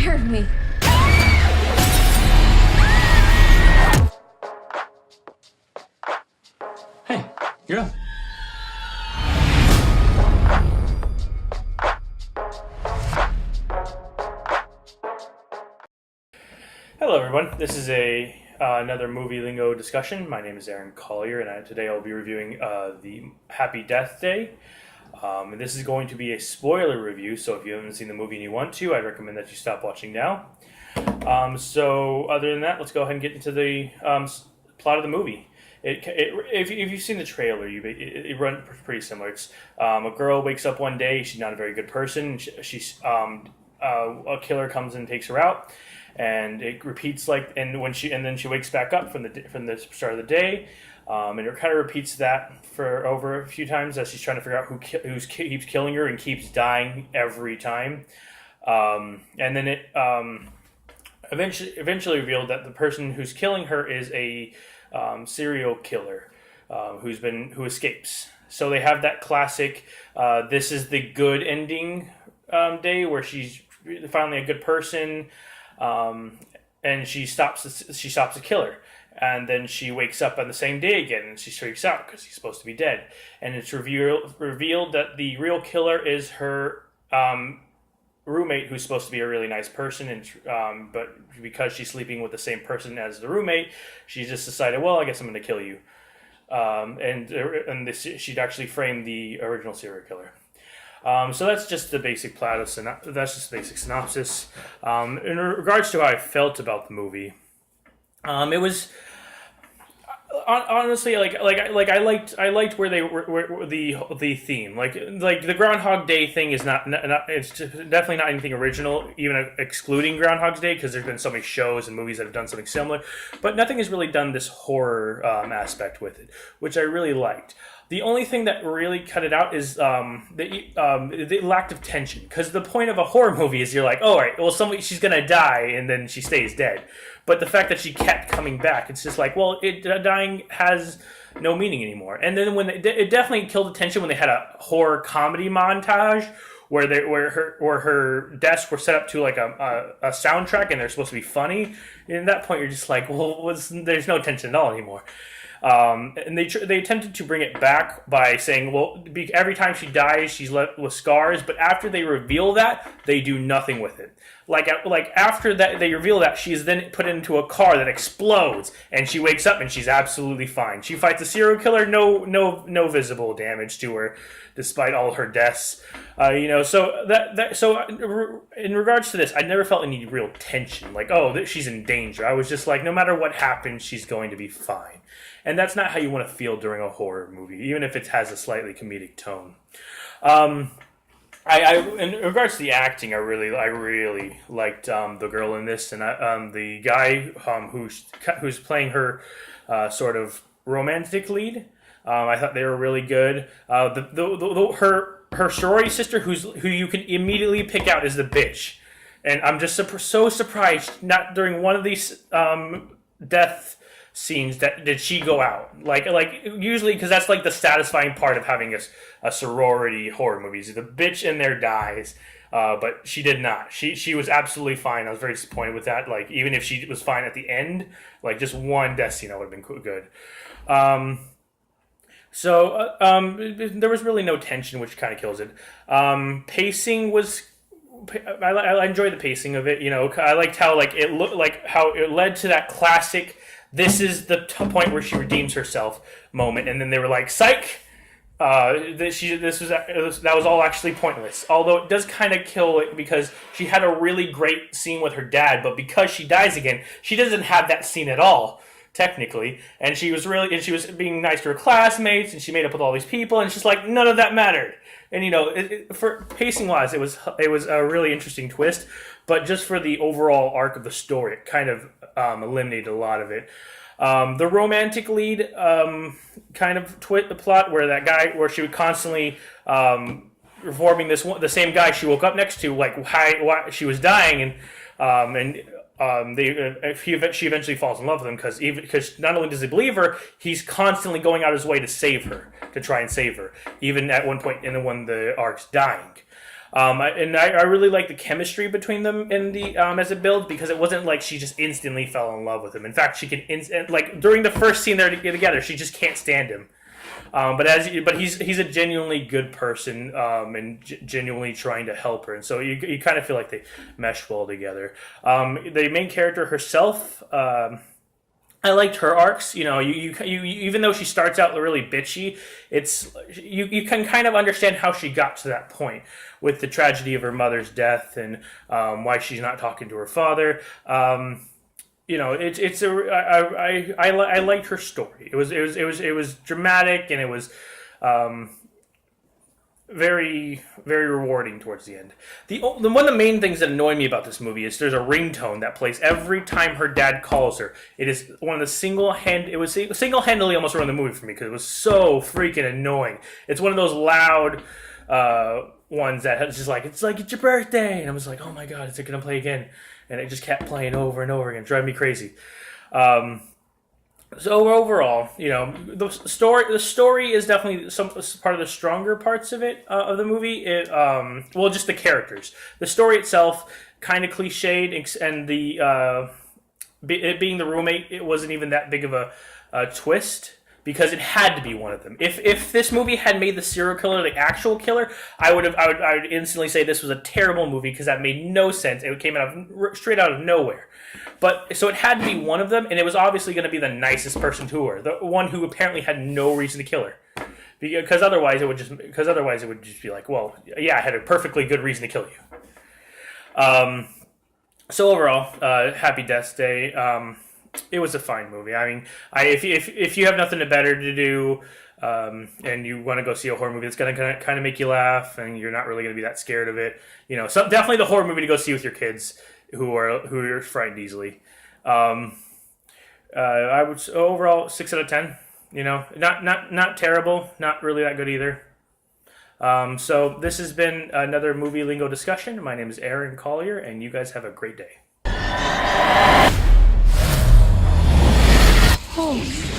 scared me. Hey, you're up. Hello, everyone. This is another Movie Lingo discussion. My name is Aaron Collier, and today I'll be reviewing the Happy Death Day. And this is going to be a spoiler review, so if you haven't seen the movie and you want to, I'd recommend that you stop watching now. So other than that, let's go ahead and get into the plot of the movie. If you've seen the trailer, it runs pretty similar. It's a girl wakes up one day. She's not a very good person. A killer comes and takes her out, and it repeats then she wakes back up from the start of the day, and it kind of repeats that for over a few times as she's trying to figure out who keeps killing her and keeps dying every time, and then it eventually revealed that the person who's killing her is a serial killer who escapes. So they have that classic this is the good ending day where she's finally a good person, and she stops the killer, and then she wakes up on the same day again and she freaks out because he's supposed to be dead, and it's revealed that the real killer is her roommate, who's supposed to be a really nice person, and but because she's sleeping with the same person as the roommate, she just decided, well, I guess I'm going to kill you, she'd actually framed the original serial killer. So that's just the basic plot of that's just the basic synopsis. In regards to how I felt about the movie, it was honestly I liked where they were the theme, like the Groundhog Day thing is not it's definitely not anything original, even excluding Groundhog's Day, because there's been so many shows and movies that have done something similar, but nothing has really done this horror aspect with it, which I really liked. The only thing that really cut it out is the lack of tension. Because the point of a horror movie is you're like, oh, all right, well, she's going to die, and then she stays dead. But the fact that she kept coming back, it's just like, well, dying has no meaning anymore. And then it definitely killed the tension when they had a horror comedy montage where her deaths were set up to like a soundtrack, and they're supposed to be funny. And at that point, you're just like, well, there's no tension at all anymore. And they attempted to bring it back by saying, well, every time she dies, she's left with scars. But after they reveal that, they do nothing with it. Like after that, they reveal that, she is then put into a car that explodes, and she wakes up and she's absolutely fine. She fights a serial killer, no visible damage to her, despite all her deaths. So in regards to this, I never felt any real tension. Like, oh, she's in danger. I was just like, no matter what happens, she's going to be fine. And that's not how you want to feel during a horror movie, even if it has a slightly comedic tone. In regards to the acting, I really liked the girl in this, and the guy who's playing her sort of romantic lead. I thought they were really good. Her sorority sister, who you can immediately pick out, is the bitch, and I'm just so surprised not during one of these death scenes did she go out, like usually, because that's like the satisfying part of having a sorority horror movie, is the bitch in there dies, but she did not. She was absolutely fine. I was very disappointed with that. Like, even if she was fine at the end, like just one death scene would have been good. There was really no tension, which kind of kills it. Pacing was, I enjoyed the pacing of it. I liked how it looked, like how it led to that classic, this is the point where she redeems herself moment, and then they were like, psych, that was all actually pointless. Although it does kind of kill it, because she had a really great scene with her dad, but because she dies again, she doesn't have that scene at all, technically. And she was being nice to her classmates, and she made up with all these people, and it's just like, none of that mattered. And for pacing wise, it was a really interesting twist, but just for the overall arc of the story, it kind of eliminated a lot of it. The romantic lead kind of the plot, where she would constantly reforming the same guy she woke up next to, like why she was dying, and she eventually falls in love with him, because not only does he believe her, he's constantly going out his way to try and save her, even at one point when the arc's dying. I really like the chemistry between them in the as it builds, because it wasn't like she just instantly fell in love with him. In fact, she can like during the first scene they're together, she just can't stand him. But he's a genuinely good person, and genuinely trying to help her, and so you kind of feel like they mesh well together. The main character herself. I liked her arcs. You even though she starts out really bitchy, you can kind of understand how she got to that point with the tragedy of her mother's death and why she's not talking to her father. I liked her story. It was dramatic, and it was very, very rewarding towards the end. One of the main things that annoy me about this movie is there's a ringtone that plays every time her dad calls her. It is one of the single-handedly almost ruined the movie for me because it was so freaking annoying. It's one of those loud ones that it's just like it's your birthday, and I was like, oh my god, is it gonna play again? And it just kept playing over and over again, driving me crazy. So overall, the story is definitely some part of the stronger parts of it of the movie. Just the characters. The story itself kind of cliched, and it being the roommate, it wasn't even that big of a twist, because it had to be one of them. If this movie had made the serial killer the actual killer, I would instantly say this was a terrible movie, because that made no sense. It came straight out of nowhere. But so it had to be one of them, and it was obviously going to be the nicest person to her, the one who apparently had no reason to kill her, because otherwise it would just be like, well, yeah, I had a perfectly good reason to kill you. So overall, Happy Death Day. It was a fine movie. I mean, if you have nothing better to do, and you want to go see a horror movie that's going to kind of make you laugh, and you're not really going to be that scared of it, so definitely the horror movie to go see with your kids who are frightened easily. I would overall 6 out of 10. Not terrible, not really that good either. So this has been another Movie Lingo discussion. My name is Aaron Collier, and you guys have a great day. Oh.